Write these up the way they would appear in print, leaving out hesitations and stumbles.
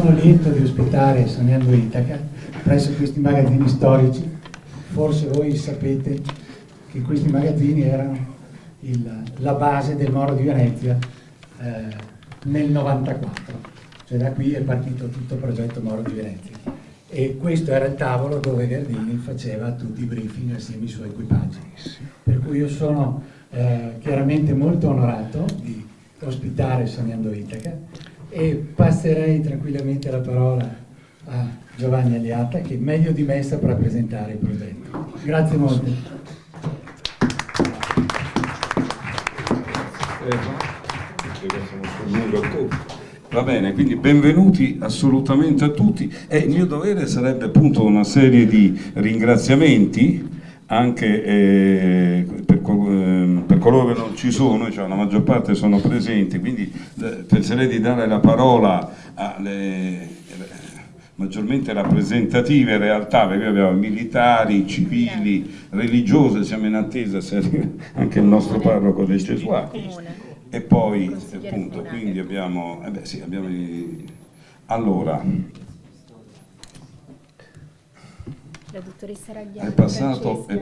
sono lieto di ospitare Sognando Itaca presso questi magazzini storici. Forse voi sapete che questi magazzini erano la base del Moro di Venezia nel 94, cioè da qui è partito tutto il progetto Moro di Venezia, e questo era il tavolo dove Gardini faceva tutti i briefing assieme ai suoi equipaggi, per cui io sono chiaramente molto onorato di ospitare Sognando Itaca e passerei tranquillamente la parola a Giovanni Aliata, che meglio di me saprà presentare il progetto. Grazie molto. Va bene, quindi benvenuti assolutamente a tutti. Il mio dovere sarebbe appunto una serie di ringraziamenti anche per coloro che non ci sono, cioè la maggior parte sono presenti, quindi penserei di dare la parola alle maggiormente rappresentative realtà, perché abbiamo militari, civili, religiose, siamo in attesa se arriva anche il nostro parroco dei Gesuati, e poi appunto quindi abbiamo, allora la dottoressa Ragliani, è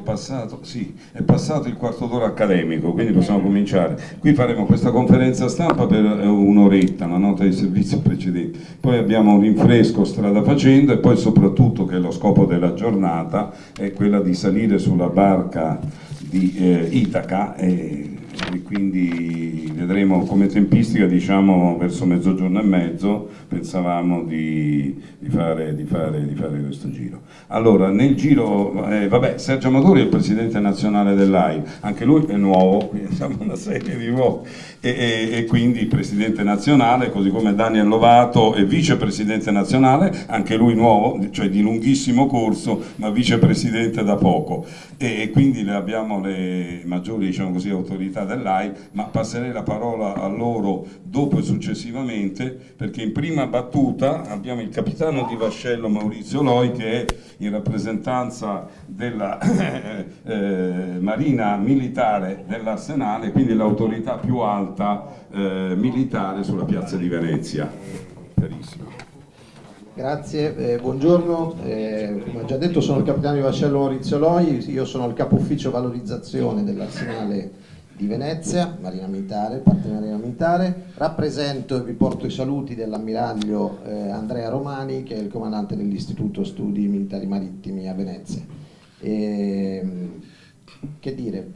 passato il quarto d'ora accademico, quindi possiamo cominciare. Qui faremo questa conferenza stampa per un'oretta, una nota di servizio precedente, poi abbiamo un rinfresco strada facendo, e poi soprattutto, che è lo scopo della giornata, è quella di salire sulla barca di Itaca, e quindi vedremo come tempistica, diciamo verso mezzogiorno e mezzo pensavamo di fare questo giro. Allora, nel giro, Sergio Amadori è il presidente nazionale dell'AI, anche lui è nuovo, quindi siamo una serie di nuovi, e quindi presidente nazionale, così come Daniel Lovato è vicepresidente nazionale, anche lui nuovo, cioè di lunghissimo corso, ma vicepresidente da poco, e quindi abbiamo le maggiori, diciamo così, autorità dell'AI, ma passerei la parola a loro dopo e successivamente, perché in prima battuta abbiamo il capitano di vascello Maurizio Loi, che è in rappresentanza della Marina Militare dell'Arsenale, quindi l'autorità più alta militare sulla piazza di Venezia. Carissimo. Grazie, buongiorno, come ho già detto sono il capitano di vascello Maurizio Loi, io sono il capo ufficio valorizzazione dell'Arsenale di Venezia, Marina Militare, parte Marina Militare, rappresento e vi porto i saluti dell'ammiraglio Andrea Romani, che è il comandante dell'Istituto Studi Militari Marittimi a Venezia. Che dire,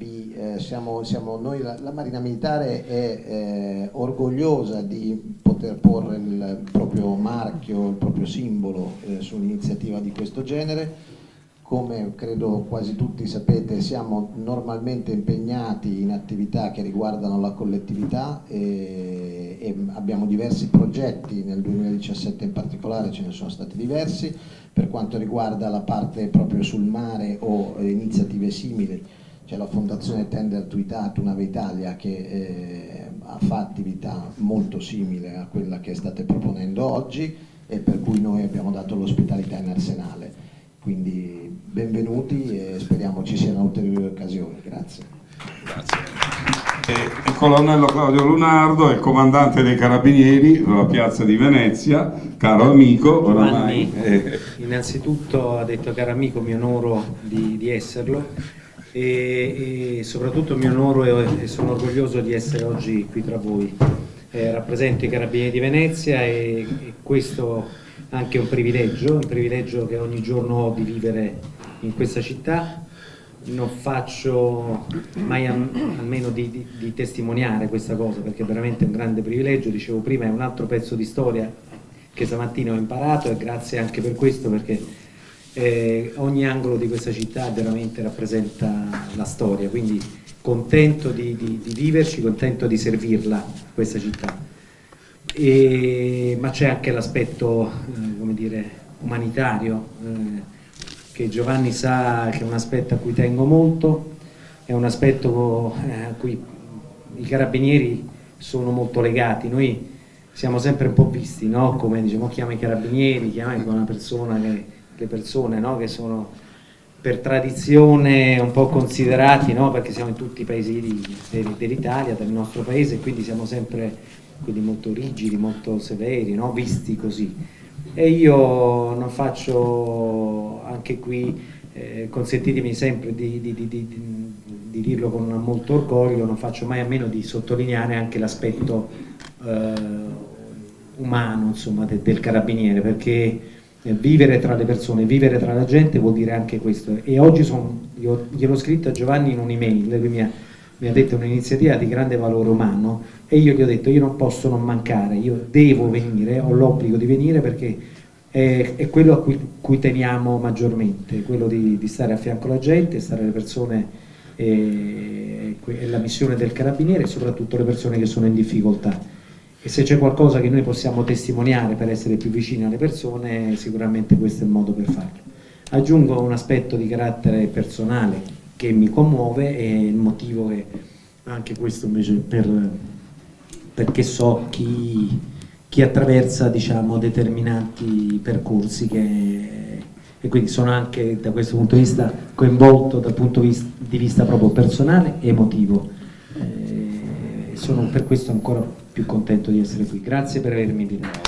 siamo noi, la Marina Militare è orgogliosa di poter porre il proprio marchio, il proprio simbolo su un'iniziativa di questo genere. Come credo quasi tutti sapete, siamo normalmente impegnati in attività che riguardano la collettività e abbiamo diversi progetti, nel 2017 in particolare ce ne sono stati diversi, per quanto riguarda la parte proprio sul mare o iniziative simili. C'è la Fondazione Tender Tuitat, Nave Italia, che fa attività molto simile a quella che state proponendo oggi e per cui noi abbiamo dato l'ospitalità in Arsenale. Quindi benvenuti e speriamo ci siano ulteriori occasioni. Grazie. Grazie. Il colonnello Claudio Lunardo è il comandante dei Carabinieri sulla piazza di Venezia, caro amico, oramai. Innanzitutto, ha detto caro amico, mi onoro di esserlo e soprattutto mi onoro e sono orgoglioso di essere oggi qui tra voi. Rappresento i Carabinieri di Venezia e questo anche un privilegio che ogni giorno ho di vivere in questa città. Non faccio mai almeno di testimoniare questa cosa, perché è veramente un grande privilegio. Dicevo prima, è un altro pezzo di storia che stamattina ho imparato, e grazie anche per questo, perché ogni angolo di questa città veramente rappresenta la storia, quindi contento di viverci, contento di servirla questa città. Ma c'è anche l'aspetto come dire, umanitario, che Giovanni sa che è un aspetto a cui tengo molto, è un aspetto a cui i carabinieri sono molto legati. Noi siamo sempre un po' visti, no? Come diciamo, chiama i carabinieri, chiama una persona le persone, no? Che sono per tradizione un po' considerati, no? Perché siamo in tutti i paesi dell'Italia, del nostro paese, quindi siamo sempre molto rigidi, molto severi, no? Visti così. E io non faccio, anche qui, consentitemi sempre di dirlo con molto orgoglio, non faccio mai a meno di sottolineare anche l'aspetto umano, insomma, del carabiniere, perché vivere tra le persone, vivere tra la gente vuol dire anche questo. E oggi io gliel'ho scritto a Giovanni in un'email, lui mi ha detto un'iniziativa di grande valore umano, e io gli ho detto: io non posso non mancare, io devo venire, ho l'obbligo di venire, perché è quello a cui teniamo maggiormente, quello di stare a fianco alla gente, stare alle persone, è la missione del carabiniere, e soprattutto le persone che sono in difficoltà. E se c'è qualcosa che noi possiamo testimoniare per essere più vicini alle persone, sicuramente questo è il modo per farlo. Aggiungo un aspetto di carattere personale che mi commuove, e il motivo che anche questo invece perché so chi attraversa, diciamo, determinati percorsi, e quindi sono anche da questo punto di vista coinvolto dal punto di vista proprio personale e emotivo. Sono per questo ancora più contento di essere qui. Grazie per avermi invitato.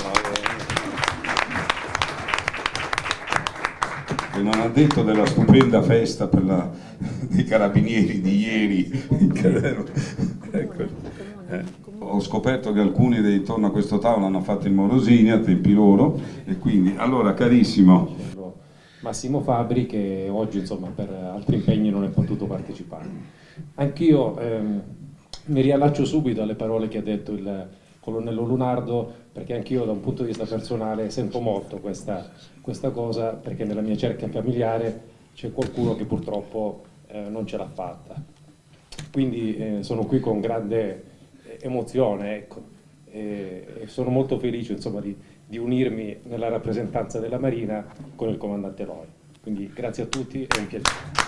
E non ha detto della stupenda festa dei carabinieri di ieri. Ecco. Ho scoperto che alcuni intorno a questo tavolo hanno fatto il Morosini a tempi loro, e quindi, allora, carissimo Massimo Fabri, che oggi, insomma, per altri impegni non è potuto partecipare. Anch'io mi riallaccio subito alle parole che ha detto il colonnello Lunardo, perché anch'io da un punto di vista personale sento molto questa cosa, perché nella mia cerchia familiare c'è qualcuno che purtroppo non ce l'ha fatta. Quindi sono qui con grande emozione, ecco, e sono molto felice, insomma, di unirmi nella rappresentanza della Marina con il comandante Loi. Quindi grazie a tutti, è un piacere.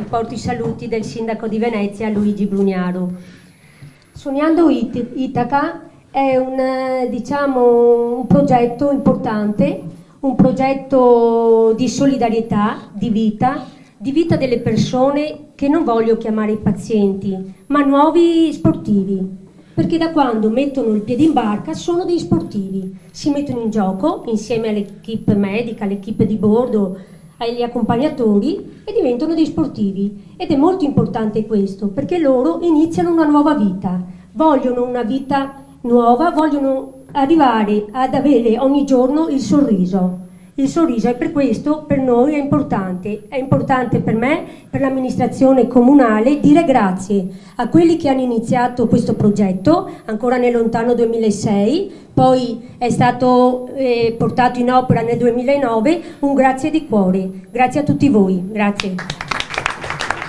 Porto i saluti del sindaco di Venezia, Luigi Brugnaro. Sognando Itaca è un progetto importante, un progetto di solidarietà, di vita delle persone che non voglio chiamare i pazienti, ma nuovi sportivi, perché da quando mettono il piede in barca sono dei sportivi, si mettono in gioco insieme all'equipe medica, all'equipe di bordo, agli accompagnatori, e diventano dei sportivi. Ed è molto importante questo, perché loro iniziano una nuova vita, vogliono una vita nuova, vogliono arrivare ad avere ogni giorno il sorriso, e per questo per noi è importante per me, per l'amministrazione comunale, dire grazie a quelli che hanno iniziato questo progetto ancora nel lontano 2006, poi è stato portato in opera nel 2009, un grazie di cuore, grazie a tutti voi, grazie.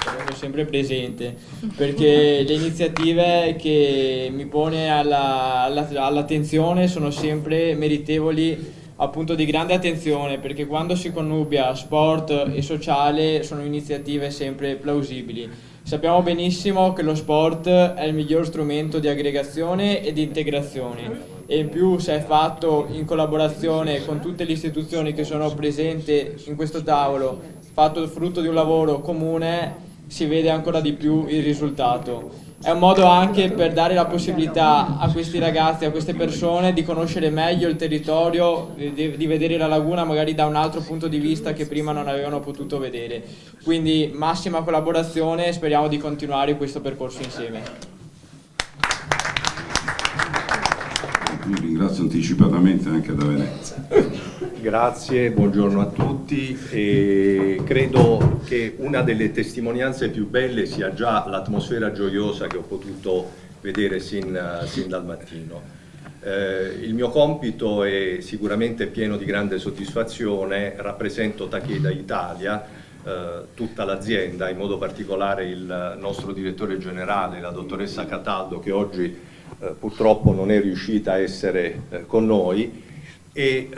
Sono sempre presente, perché le iniziative che mi pone all'attenzione sono sempre meritevoli, appunto, di grande attenzione, perché quando si connubia sport e sociale sono iniziative sempre plausibili. Sappiamo benissimo che lo sport è il miglior strumento di aggregazione e di integrazione, e in più, se è fatto in collaborazione con tutte le istituzioni che sono presenti in questo tavolo, fatto frutto di un lavoro comune, si vede ancora di più il risultato. È un modo anche per dare la possibilità a questi ragazzi, a queste persone, di conoscere meglio il territorio, di vedere la laguna magari da un altro punto di vista che prima non avevano potuto vedere. Quindi massima collaborazione, e speriamo di continuare questo percorso insieme. Vi ringrazio anticipatamente anche da Venezia. Grazie, buongiorno a tutti, e credo che una delle testimonianze più belle sia già l'atmosfera gioiosa che ho potuto vedere sin dal mattino. Il mio compito è sicuramente pieno di grande soddisfazione. Rappresento Takeda Italia, tutta l'azienda, in modo particolare il nostro direttore generale, la dottoressa Cataldo, che oggi purtroppo non è riuscita a essere con noi, e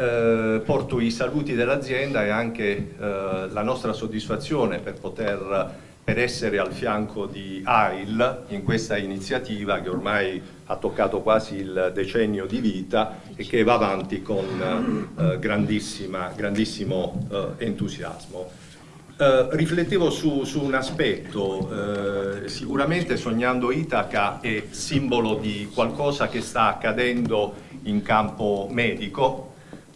porto i saluti dell'azienda e anche la nostra soddisfazione per essere al fianco di AIL in questa iniziativa che ormai ha toccato quasi il decennio di vita e che va avanti con grandissimo entusiasmo. Riflettevo su un aspetto, sicuramente Sognando Itaca è simbolo di qualcosa che sta accadendo in campo medico.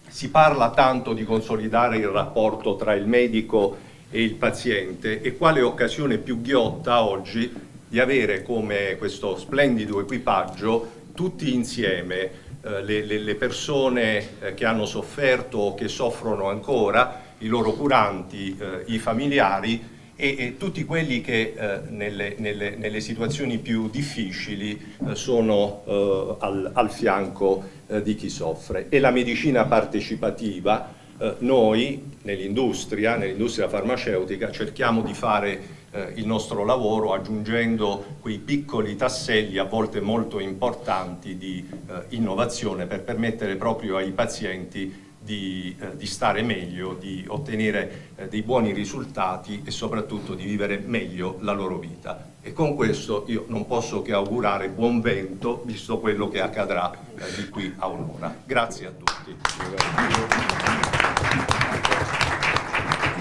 Si parla tanto di consolidare il rapporto tra il medico e il paziente, e quale occasione più ghiotta oggi di avere come questo splendido equipaggio tutti insieme, le persone che hanno sofferto o che soffrono ancora, i loro curanti, i familiari e tutti quelli che nelle situazioni più difficili sono al fianco di chi soffre. E la medicina partecipativa, noi nell'industria farmaceutica cerchiamo di fare il nostro lavoro aggiungendo quei piccoli tasselli, a volte molto importanti, di innovazione per permettere proprio ai pazienti di stare meglio, di ottenere dei buoni risultati e soprattutto di vivere meglio la loro vita. E con questo io non posso che augurare buon vento, visto quello che accadrà di qui a un'ora. Grazie a tutti.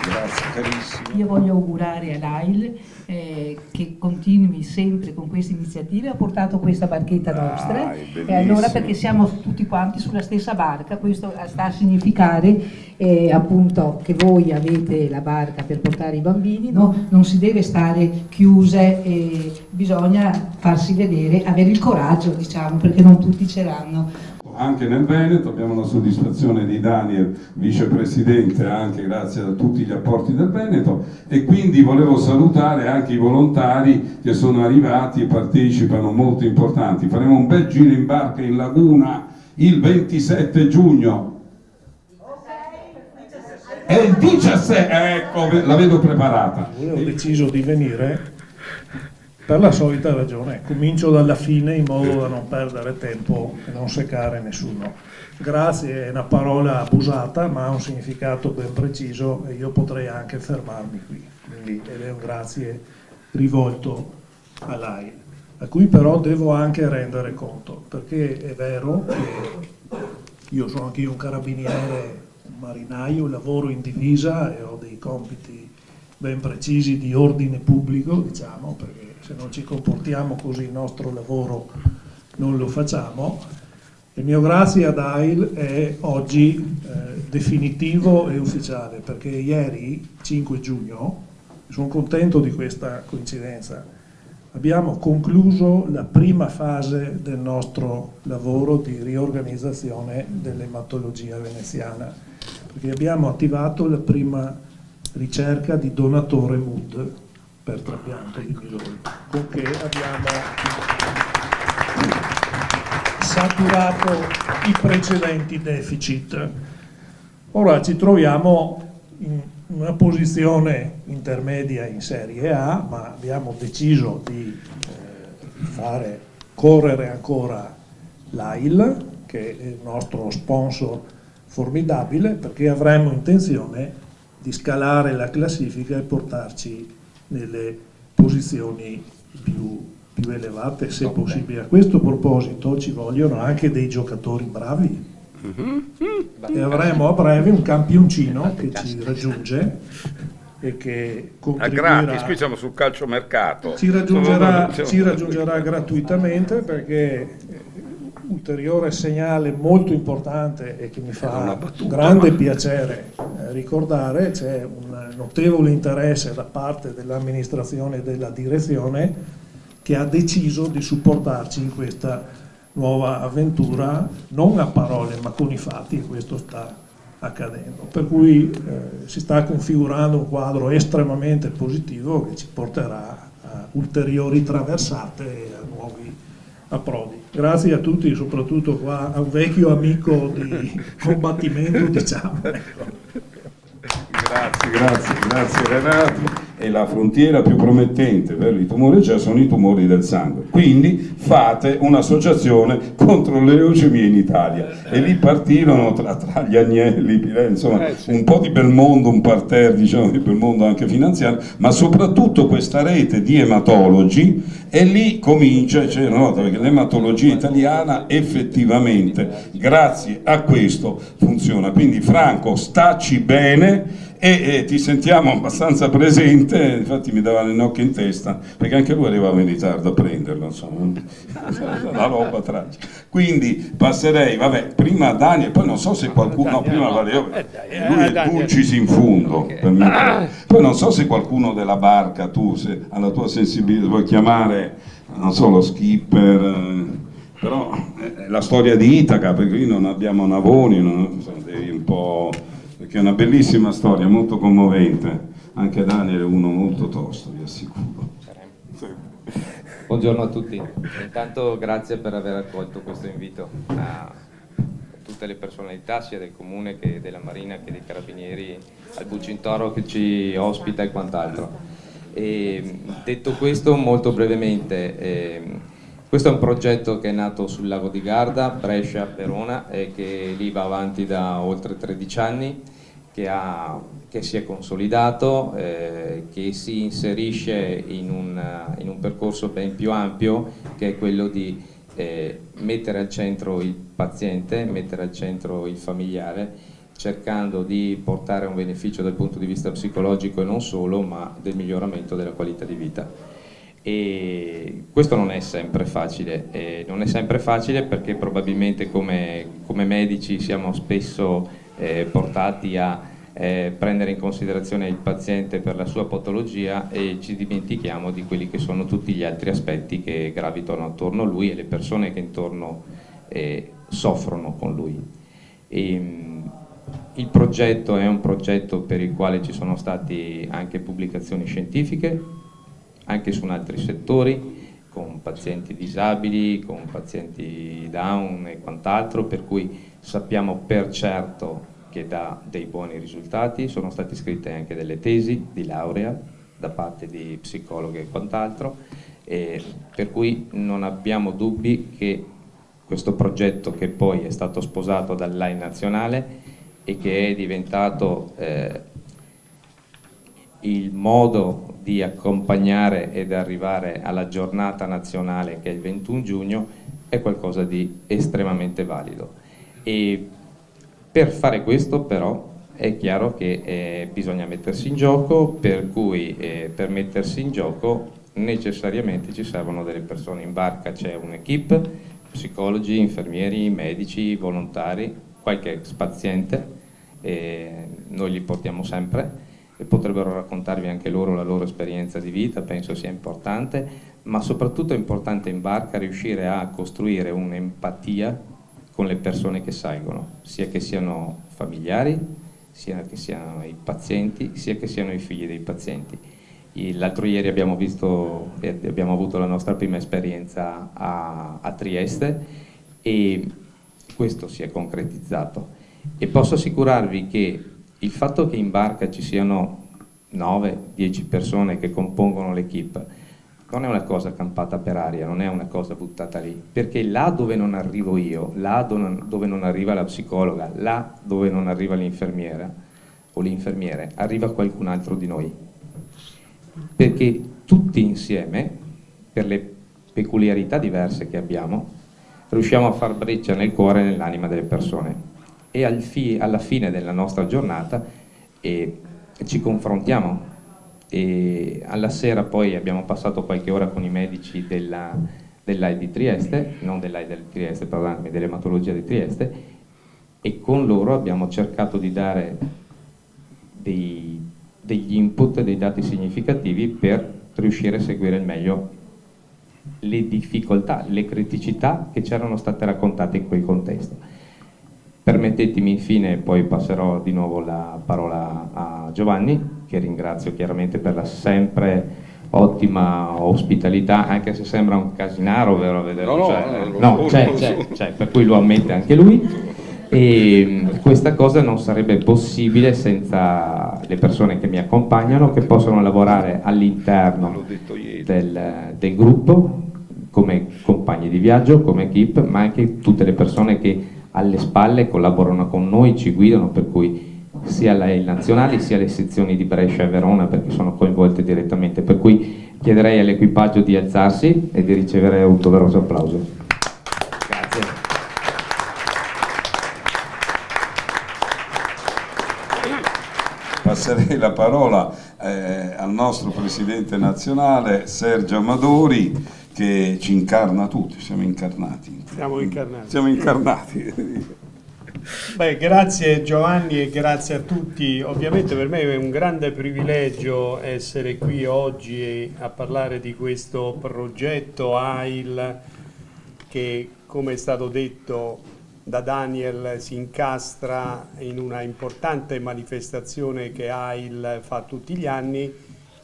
Grazie carissimo. Io voglio augurare all'AIL che continui sempre con queste iniziative. Ha portato questa barchetta nostra, e allora, perché siamo tutti quanti sulla stessa barca, questo sta a significare appunto che voi avete la barca per portare i bambini, no? Non si deve stare chiuse, bisogna farsi vedere, avere il coraggio, diciamo, perché non tutti ce l'hanno. Anche nel Veneto abbiamo la soddisfazione di Daniel, vicepresidente, anche grazie a tutti gli apporti del Veneto, e quindi volevo salutare anche i volontari che sono arrivati e partecipano, molto importanti. Faremo un bel giro in barca in laguna il 27 giugno. È il 17, ecco, la vedo preparata. Ho deciso di venire per la solita ragione, comincio dalla fine in modo da non perdere tempo e non seccare nessuno. Grazie è una parola abusata, ma ha un significato ben preciso e io potrei anche fermarmi qui. Quindi, ed è un grazie rivolto all'AIL, a cui però devo anche rendere conto, perché è vero che io sono anche io un carabiniere, un marinaio, lavoro in divisa e ho dei compiti ben precisi di ordine pubblico, diciamo, perché se non ci comportiamo così il nostro lavoro non lo facciamo. Il mio grazie ad AIL è oggi definitivo e ufficiale, perché ieri, 5 giugno, sono contento di questa coincidenza, abbiamo concluso la prima fase del nostro lavoro di riorganizzazione dell'ematologia veneziana, perché abbiamo attivato la prima ricerca di donatore MUD per trapianto di midollo, con che abbiamo saturato i precedenti deficit. Ora ci troviamo in una posizione intermedia in Serie A, ma abbiamo deciso di fare correre ancora l'AIL, che è il nostro sponsor formidabile, perché avremmo intenzione di scalare la classifica e portarci nelle posizioni più elevate, se possibile. A questo proposito ci vogliono anche dei giocatori bravi, e avremo a breve un campioncino che ci raggiunge e che contribuirà, gratis, qui siamo sul calciomercato, ci raggiungerà gratuitamente, perché ulteriore segnale molto importante e che mi fa grande piacere ricordare, c'è un notevole interesse da parte dell'amministrazione e della direzione che ha deciso di supportarci in questa nuova avventura, non a parole ma con i fatti, e questo sta accadendo, per cui si sta configurando un quadro estremamente positivo che ci porterà a ulteriori traversate e a nuovi approdi. Grazie a tutti, soprattutto qua a un vecchio amico di combattimento, diciamo. Grazie Renato. E la frontiera più promettente per i tumori sono i tumori del sangue, quindi fate un'associazione contro le leucemie in Italia, e lì partirono tra gli agnelli, insomma un po' di bel mondo, un parterre diciamo di bel mondo anche finanziario, ma soprattutto questa rete di ematologi, e lì comincia, perché l'ematologia italiana effettivamente grazie a questo funziona. Quindi Franco, staci bene e ti sentiamo abbastanza presente, infatti mi dava le nocche in testa, perché anche lui arrivava in ritardo a prenderlo, insomma, la roba tragica. Quindi passerei, vabbè, prima a Daniel, poi non so se qualcuno, no, prima lui è Dulcis in fundo, per me. Poi non so se qualcuno della barca, tu, se alla tua sensibilità, vuoi chiamare, non so, lo skipper, però la storia di Itaca, perché qui non abbiamo navoni, devi un po', perché è una bellissima storia, molto commovente, anche Daniel è uno molto tosto, vi assicuro. Sì. Buongiorno a tutti, intanto grazie per aver accolto questo invito a tutte le personalità sia del comune che della Marina che dei Carabinieri, al Bucintoro che ci ospita e quant'altro. Detto questo, molto brevemente, questo è un progetto che è nato sul lago di Garda, Brescia, Verona, e che lì va avanti da oltre 13 anni, che si è consolidato, che si inserisce in un percorso ben più ampio, che è quello di mettere al centro il paziente, mettere al centro il familiare, cercando di portare un beneficio dal punto di vista psicologico e non solo, ma del miglioramento della qualità di vita. E questo non è sempre facile, non è sempre facile perché probabilmente come medici siamo spesso portati a prendere in considerazione il paziente per la sua patologia e ci dimentichiamo di quelli che sono tutti gli altri aspetti che gravitano attorno a lui e le persone che intorno soffrono con lui. Il progetto è un progetto per il quale ci sono state anche pubblicazioni scientifiche, anche su altri settori, con pazienti disabili, con pazienti Down e quant'altro, per cui sappiamo per certo che dà dei buoni risultati. Sono state scritte anche delle tesi di laurea da parte di psicologhi e quant'altro, per cui non abbiamo dubbi che questo progetto, che poi è stato sposato dall'AI nazionale e che è diventato il modo di accompagnare ed arrivare alla giornata nazionale che è il 21 giugno, è qualcosa di estremamente valido. E per fare questo però è chiaro che bisogna mettersi in gioco, per cui per mettersi in gioco necessariamente ci servono delle persone in barca, c'è un'equipe, psicologi, infermieri, medici, volontari, qualche ex paziente, noi li portiamo sempre e potrebbero raccontarvi anche loro la loro esperienza di vita, penso sia importante, ma soprattutto è importante in barca riuscire a costruire un'empatia con le persone che salgono, sia che siano familiari, sia che siano i pazienti, sia che siano i figli dei pazienti. L'altro ieri abbiamo avuto la nostra prima esperienza a Trieste e questo si è concretizzato. E posso assicurarvi che il fatto che in barca ci siano 9-10 persone che compongono l'equipe non è una cosa campata per aria, non è una cosa buttata lì, perché là dove non arrivo io, là dove non arriva la psicologa, là dove non arriva l'infermiera o l'infermiere, arriva qualcun altro di noi. Perché tutti insieme, per le peculiarità diverse che abbiamo, riusciamo a far breccia nel cuore e nell'anima delle persone. E alla fine della nostra giornata ci confrontiamo. E alla sera poi abbiamo passato qualche ora con i medici dell'AI di Trieste, non dell'AI di Trieste, perdonatemi, dell'ematologia di Trieste, e con loro abbiamo cercato di dare degli input e dei dati significativi per riuscire a seguire al meglio le difficoltà, le criticità che ci erano state raccontate in quel contesto. Permettetemi infine, poi passerò di nuovo la parola a Giovanni, che ringrazio chiaramente per la sempre ottima ospitalità, anche se sembra un casinaro, vero? C'è, per cui lo ammette anche lui. E questa cosa non sarebbe possibile senza le persone che mi accompagnano, che possono lavorare all'interno del gruppo, come compagni di viaggio, come equipe, ma anche tutte le persone che alle spalle collaborano con noi, ci guidano, per cui sia le nazionali sia le sezioni di Brescia e Verona, perché sono coinvolte direttamente, per cui chiederei all'equipaggio di alzarsi e di ricevere un doveroso applauso. Grazie. passerei la parola al nostro presidente nazionale Sergio Amadori, che ci incarna tutti, siamo incarnati. Siamo incarnati. Beh, grazie Giovanni e grazie a tutti. Ovviamente per me è un grande privilegio essere qui oggi a parlare di questo progetto AIL che, come è stato detto da Daniel, si incastra in una importante manifestazione che AIL fa tutti gli anni,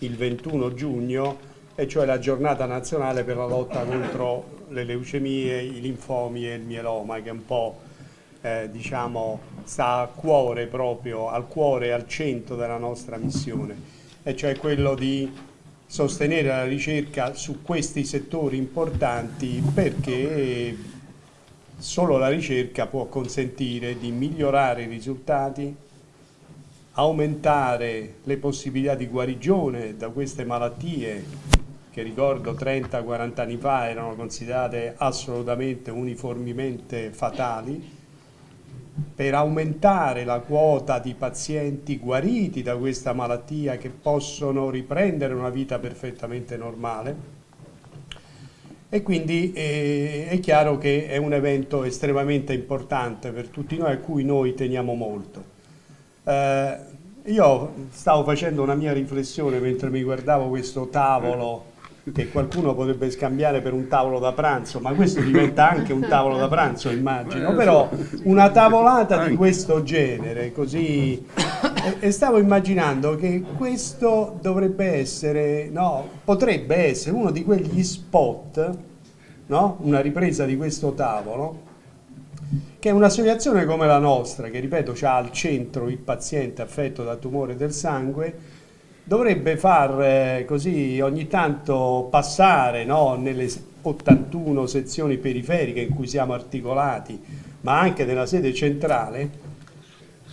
il 21 giugno, e cioè la giornata nazionale per la lotta contro le leucemie, i linfomi e il mieloma, che è un po' diciamo sta a cuore, proprio al cuore e al centro della nostra missione, e cioè quello di sostenere la ricerca su questi settori importanti, perché solo la ricerca può consentire di migliorare i risultati, aumentare le possibilità di guarigione da queste malattie che, ricordo, 30-40 anni fa erano considerate assolutamente uniformemente fatali, per aumentare la quota di pazienti guariti da questa malattia che possono riprendere una vita perfettamente normale. E quindi è chiaro che è un evento estremamente importante per tutti noi, a cui noi teniamo molto. Io stavo facendo una mia riflessione mentre mi guardavo questo tavolo, che qualcuno potrebbe scambiare per un tavolo da pranzo, ma questo diventa anche un tavolo da pranzo, immagino, però una tavolata di questo genere, così, e stavo immaginando che questo dovrebbe essere, no, potrebbe essere uno di quegli spot, no? Una ripresa di questo tavolo, che un'associazione come la nostra, che ripeto ha al centro il paziente affetto da tumore del sangue, dovrebbe far così ogni tanto passare, no, nelle 81 sezioni periferiche in cui siamo articolati, ma anche nella sede centrale,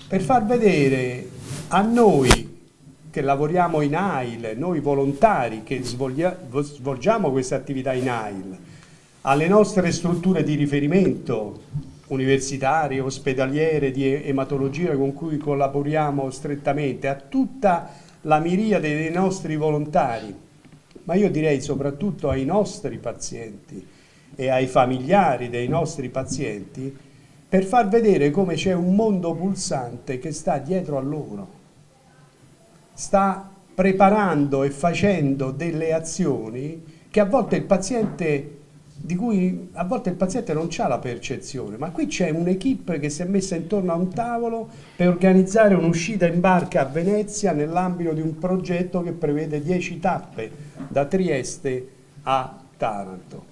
per far vedere a noi che lavoriamo in AIL, noi volontari che svolgiamo queste attività in AIL, alle nostre strutture di riferimento universitarie, ospedaliere, di ematologia con cui collaboriamo strettamente, a tutta la miriade dei nostri volontari, ma io direi soprattutto ai nostri pazienti e ai familiari dei nostri pazienti, per far vedere come c'è un mondo pulsante che sta dietro a loro, sta preparando e facendo delle azioni che a volte il paziente, di cui a volte il paziente non ha la percezione, ma qui c'è un'equipe che si è messa intorno a un tavolo per organizzare un'uscita in barca a Venezia nell'ambito di un progetto che prevede 10 tappe da Trieste a Taranto.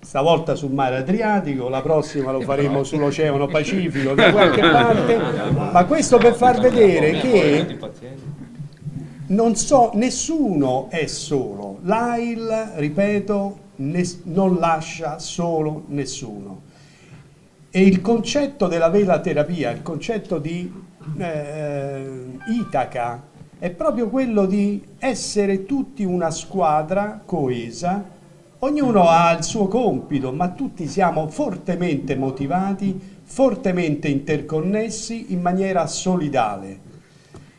Stavolta sul mare Adriatico, la prossima lo faremo sull'Oceano Pacifico da qualche parte, ma questo per far vedere che nessuno è solo. L'AIL, ripeto, non lascia solo nessuno, e il concetto della velaterapia, il concetto di Itaca è proprio quello di essere tutti una squadra coesa, ognuno ha il suo compito, ma tutti siamo fortemente motivati, fortemente interconnessi in maniera solidale,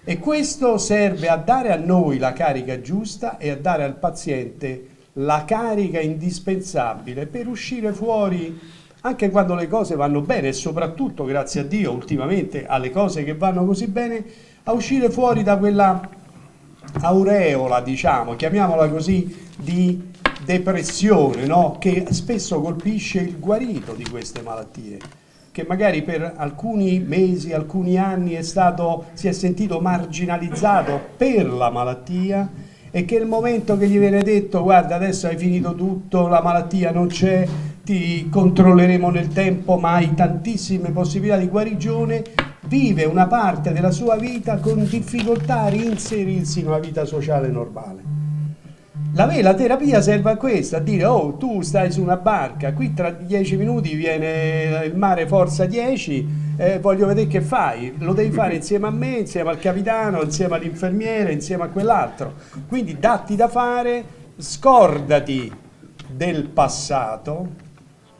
e questo serve a dare a noi la carica giusta e a dare al paziente la carica indispensabile per uscire fuori anche quando le cose vanno bene, e soprattutto, grazie a Dio, ultimamente alle cose che vanno così bene, a uscire fuori da quella aureola, diciamo, chiamiamola così, di depressione, no? Che spesso colpisce il guarito di queste malattie, che magari per alcuni mesi, alcuni anni si è sentito marginalizzato per la malattia, e che il momento che gli viene detto guarda adesso hai finito tutto, la malattia non c'è, ti controlleremo nel tempo, ma hai tantissime possibilità di guarigione, vive una parte della sua vita con difficoltà a reinserirsi in una vita sociale normale. La velaterapia serve a questo, a dire oh tu stai su una barca, qui tra 10 minuti viene il mare forza 10, voglio vedere che fai, lo devi fare insieme a me, insieme al capitano, insieme all'infermiere, insieme a quell'altro, quindi datti da fare, scordati del passato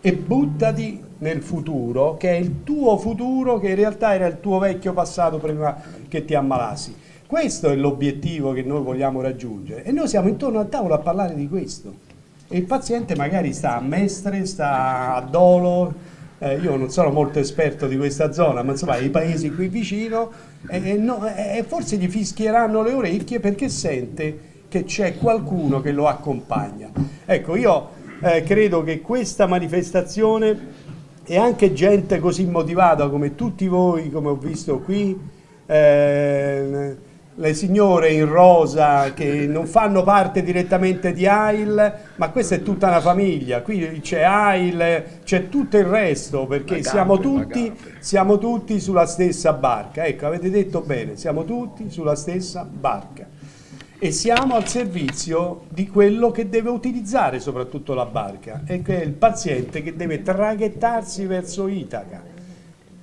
e buttati nel futuro, che è il tuo futuro, che in realtà era il tuo vecchio passato prima che ti ammalassi. Questo è l'obiettivo che noi vogliamo raggiungere e noi siamo intorno al tavolo a parlare di questo. E il paziente magari sta a Mestre, sta a Dolo, io non sono molto esperto di questa zona, ma insomma i paesi qui vicino, e forse gli fischieranno le orecchie perché sente che c'è qualcuno che lo accompagna. Ecco, io credo che questa manifestazione e anche gente così motivata come tutti voi, come ho visto qui, le signore in rosa che non fanno parte direttamente di AIL, ma questa è tutta una famiglia, qui c'è AIL, c'è tutto il resto, perché siamo tutti sulla stessa barca. Ecco, avete detto bene, siamo tutti sulla stessa barca e siamo al servizio di quello che deve utilizzare soprattutto la barca, e che è il paziente che deve traghettarsi verso Itaca.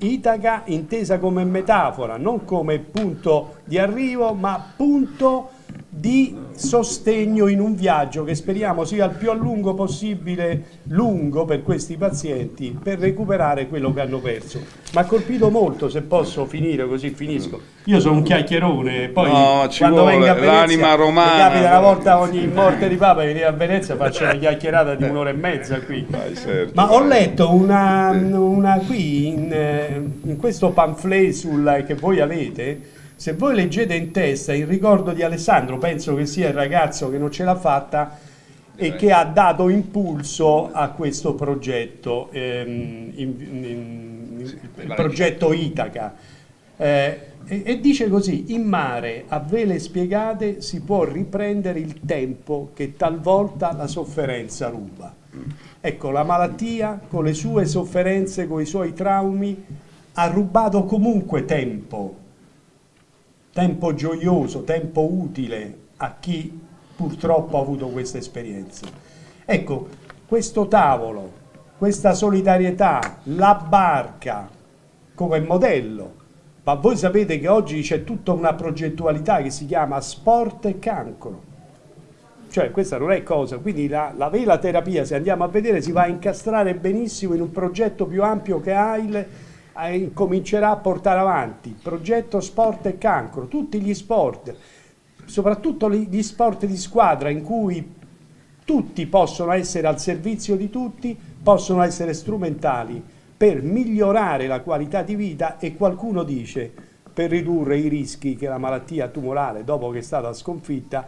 Itaca intesa come metafora, non come punto di arrivo, ma punto di sostegno in un viaggio che speriamo sia il più a lungo possibile lungo per questi pazienti, per recuperare quello che hanno perso. Mi ha colpito molto, se posso finire così finisco. Io sono un chiacchierone, poi quando vengo a Venezia, l'anima romana, mi capita una volta ogni morte di Papa venire a Venezia, faccio una chiacchierata di un'ora e mezza qui. Ma ho letto una qui in questo pamphlet che voi avete. Se voi leggete in testa il ricordo di Alessandro, penso che sia il ragazzo che non ce l'ha fatta e che ha dato impulso a questo progetto, il progetto Itaca. E dice così: in mare, a vele spiegate, si può riprendere il tempo che talvolta la sofferenza ruba. Ecco, la malattia, con le sue sofferenze, con i suoi traumi, ha rubato comunque tempo gioioso, tempo utile a chi purtroppo ha avuto questa esperienza. Ecco, questo tavolo, questa solidarietà, la barca come modello, ma voi sapete che oggi c'è tutta una progettualità che si chiama sport e cancro, cioè questa non è cosa, quindi la vela terapia, se andiamo a vedere, si va a incastrare benissimo in un progetto più ampio che AIL comincerà a portare avanti, progetto sport e cancro, tutti gli sport, soprattutto gli sport di squadra in cui tutti possono essere al servizio di tutti, possono essere strumentali per migliorare la qualità di vita e qualcuno dice per ridurre i rischi che la malattia tumorale dopo che è stata sconfitta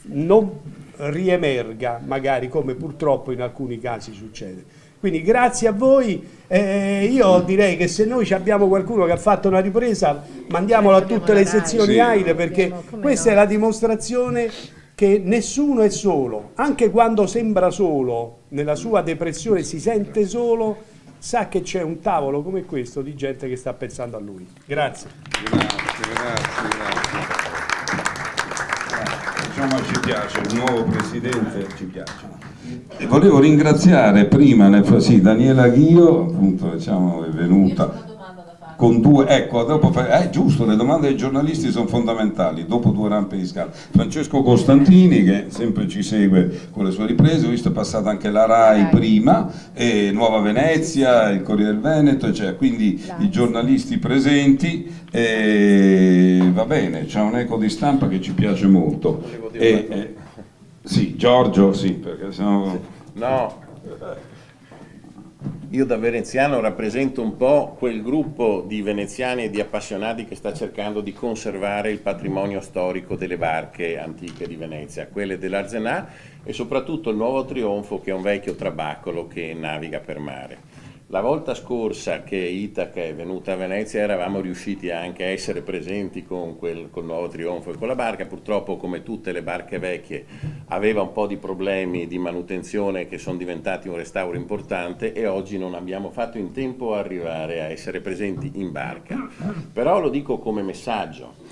non riemerga, magari come purtroppo in alcuni casi succede. Quindi grazie a voi, io direi che se noi abbiamo qualcuno che ha fatto una ripresa, mandiamolo a tutte le sezioni AIL, perché questa è la dimostrazione che nessuno è solo, anche quando sembra solo, nella sua depressione si sente solo, sa che c'è un tavolo come questo di gente che sta pensando a lui. Grazie. Grazie. Diciamo, ci piace, il nuovo presidente ci piace. E volevo ringraziare prima Daniela Ghio, appunto, diciamo, è venuta con due, ecco, dopo giusto, le domande dei giornalisti sono fondamentali, dopo 2 rampe di scala. Francesco Costantini, che sempre ci segue con le sue riprese, ho visto è passata anche la RAI prima, e Nuova Venezia, il Corriere del Veneto, cioè, quindi i giornalisti presenti, va bene, c'è un eco di stampa che ci piace molto. Sì, Giorgio, sì, perché sennò... No, io da veneziano rappresento un po' quel gruppo di veneziani e di appassionati che sta cercando di conservare il patrimonio storico delle barche antiche di Venezia, quelle dell'Arsenal e soprattutto il Nuovo Trionfo, che è un vecchio trabaccolo che naviga per mare. La volta scorsa che Itaca è venuta a Venezia eravamo riusciti anche a essere presenti col Nuovo Trionfo e con la barca. Purtroppo, come tutte le barche vecchie, aveva un po' di problemi di manutenzione che sono diventati un restauro importante e oggi non abbiamo fatto in tempo a arrivare a essere presenti in barca. Però lo dico come messaggio.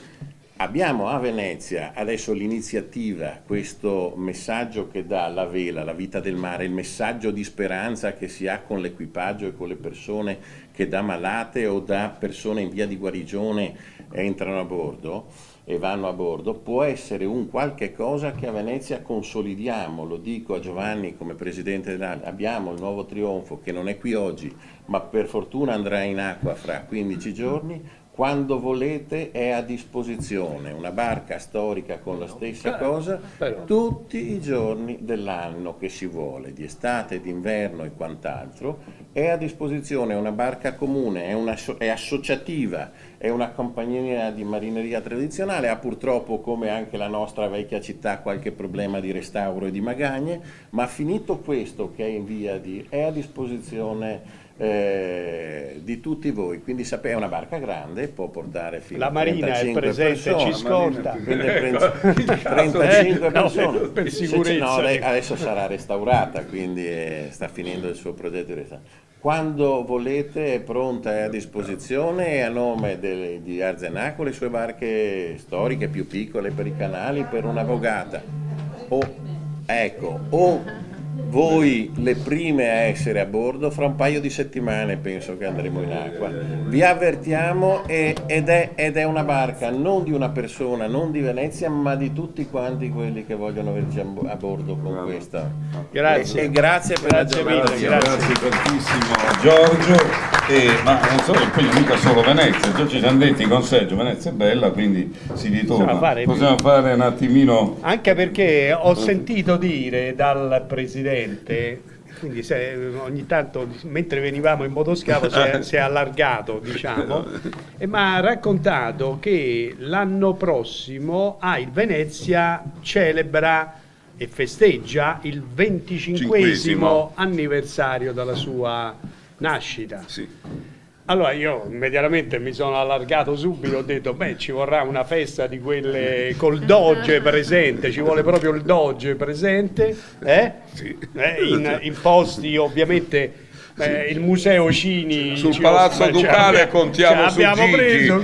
Abbiamo a Venezia adesso l'iniziativa, questo messaggio che dà la vela, la vita del mare, il messaggio di speranza che si ha con l'equipaggio e con le persone che da malate o da persone in via di guarigione entrano a bordo. e vanno a bordo, può essere un qualche cosa che a Venezia consolidiamo. Lo dico a Giovanni come presidente dell'AIL, abbiamo il nuovo Trionfo che non è qui oggi, ma per fortuna andrà in acqua fra 15 giorni. Quando volete è a disposizione una barca storica con la stessa cosa tutti i giorni dell'anno che si vuole, di estate, d'inverno e quant'altro. È a disposizione una barca comune, è associativa, è una compagnia di marineria tradizionale, ha purtroppo, come anche la nostra vecchia città, qualche problema di restauro e di magagne, ma finito questo, che è in via di, è a disposizione di tutti voi, quindi è una barca grande, può portare fino a 35 persone. La Marina è presente, ci scorta. 35 persone. Per sicurezza. No, adesso sarà restaurata, quindi sta finendo il suo progetto di restauro. Quando volete è pronta, è a disposizione, e a nome di Arzenà con le sue barche storiche più piccole per i canali, per una vogata. O voi le prime a essere a bordo, fra un paio di settimane penso che andremo in acqua. Vi avvertiamo, ed è una barca non di una persona, non di Venezia, ma di tutti quanti quelli che vogliono averci a bordo con questa. Grazie. E grazie per la giornata. Grazie tantissimo Giorgio. Ma non so, quindi mica solo Venezia, già ci siamo detti con Sergio, Venezia è bella, quindi si ritorna. Possiamo fare un attimino. Anche perché ho sentito dire dal presidente, quindi ogni tanto mentre venivamo in motoscafo si è allargato, diciamo, e mi ha raccontato che l'anno prossimo il Venezia celebra e festeggia il 25° anniversario dalla sua nascita. Sì. Allora io immediatamente mi sono allargato subito, ho detto ci vorrà una festa di quelle col Doge presente, ci vuole proprio il Doge presente, Sì. In posti ovviamente il Museo Cini sul Palazzo Ducale contiamo su abbiamo Gigi. preso,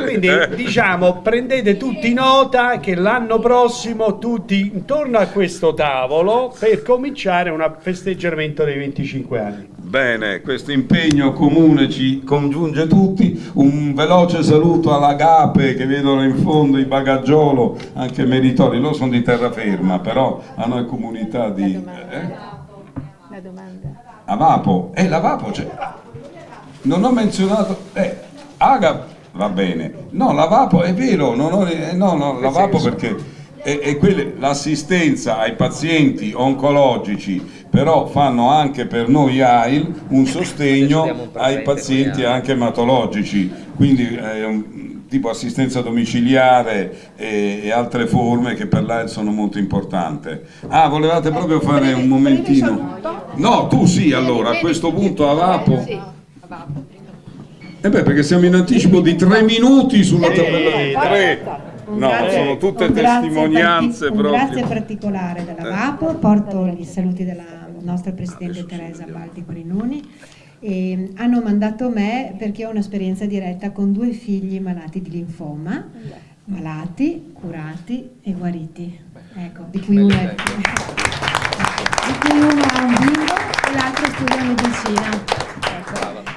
quindi diciamo prendete tutti nota che l'anno prossimo tutti intorno a questo tavolo per cominciare un festeggiamento dei 25 anni. Bene, questo impegno comune ci congiunge tutti. Un veloce saluto all'Agape che vedono in fondo, i Bagaggiolo, anche meritori, loro sono di terraferma, però hanno una comunità di... La domanda. Avapo, la Vapo c'è. Non ho menzionato... Agape, va bene. No, la Vapo, è vero, la Vapo perché... l'assistenza ai pazienti oncologici, però fanno anche per noi AIL un sostegno ai pazienti anche ematologici, quindi tipo assistenza domiciliare e altre forme che per l'AIL sono molto importanti. Volevate proprio fare un momentino? No, tu sì, allora a questo punto Avapo. Perché siamo in anticipo di 3 minuti sulla tabella. 3. No, sono tutte testimonianze proprio. Un grazie particolare della Vapo, porto i saluti della nostra Presidente Teresa Baldi Brinoni. Hanno mandato me perché ho un'esperienza diretta con 2 figli malati di linfoma, malati, curati e guariti. Ecco, di cui uno ha un bimbo e l'altro studia medicina.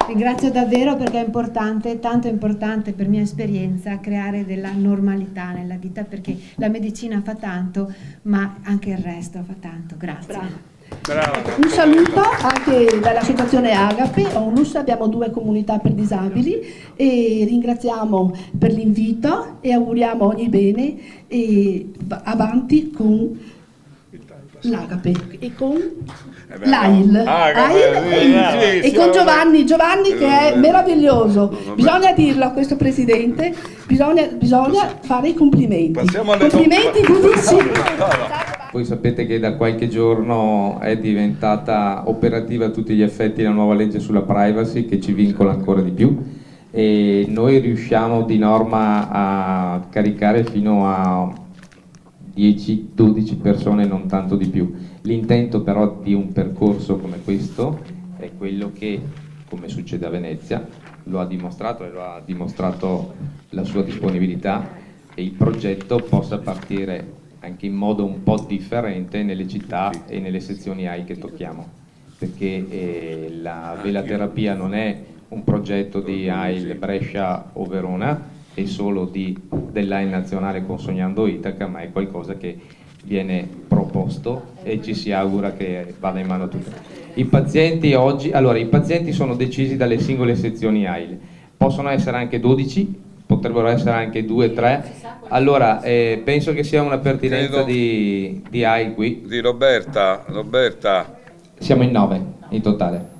Ringrazio davvero perché è importante, tanto importante per mia esperienza, creare della normalità nella vita, perché la medicina fa tanto, ma anche il resto fa tanto. Grazie. Bravo. Un saluto anche dall'associazione Agape Onus, abbiamo 2 comunità per disabili e ringraziamo per l'invito e auguriamo ogni bene e avanti con l'Agape e con l'AIL e con Giovanni che è meraviglioso. Bisogna dirlo a questo presidente, bisogna fare i complimenti. Complimenti vivissimi. Voi sapete che da qualche giorno è diventata operativa a tutti gli effetti la nuova legge sulla privacy che ci vincola ancora di più, e noi riusciamo di norma a caricare fino a 10-12 persone, non tanto di più. L'intento però di un percorso come questo è quello che, come succede a Venezia, lo ha dimostrato e lo ha dimostrato la sua disponibilità, e il progetto possa partire anche in modo un po' differente nelle città e nelle sezioni AI che tocchiamo, perché la velaterapia non è un progetto di AIL Brescia o Verona, è solo dell'AIL nazionale con Sognando Itaca, ma è qualcosa che viene proposto e ci si augura che vada in mano a tutti. I pazienti oggi, allora, i pazienti sono decisi dalle singole sezioni AIL, possono essere anche 12, potrebbero essere anche 2-3, allora penso che sia una pertinenza di AIL qui. Di Roberta. Siamo in 9 in totale.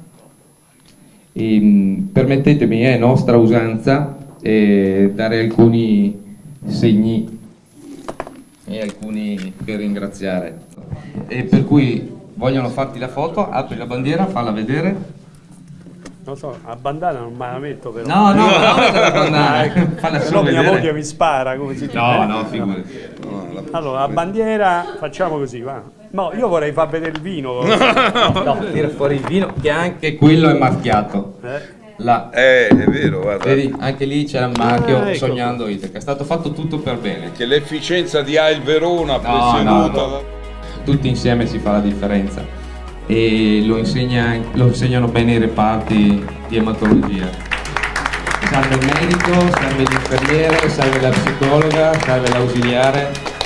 Permettetemi, è nostra usanza dare alcuni segni e alcuni per ringraziare. E per cui vogliono farti la foto, apri la bandiera, falla vedere. Non so, la bandana non me la metto però. No, la bandana, falla solo vedere. Mia moglie mi spara, come si dice. No, figurati. Allora, la bandiera, facciamo così, va. No, io vorrei far vedere il vino. No, tira fuori il vino, che anche quello è marchiato. È vero, guarda. Vedi, anche lì c'era il marchio ecco. Sognando Itaca, è stato fatto tutto per bene. Che l'efficienza di AIL Verona presieduta. No. Tutti insieme si fa la differenza e lo insegnano bene i reparti di ematologia. Serve il medico, serve l'infermiere, serve la psicologa, serve l'ausiliare.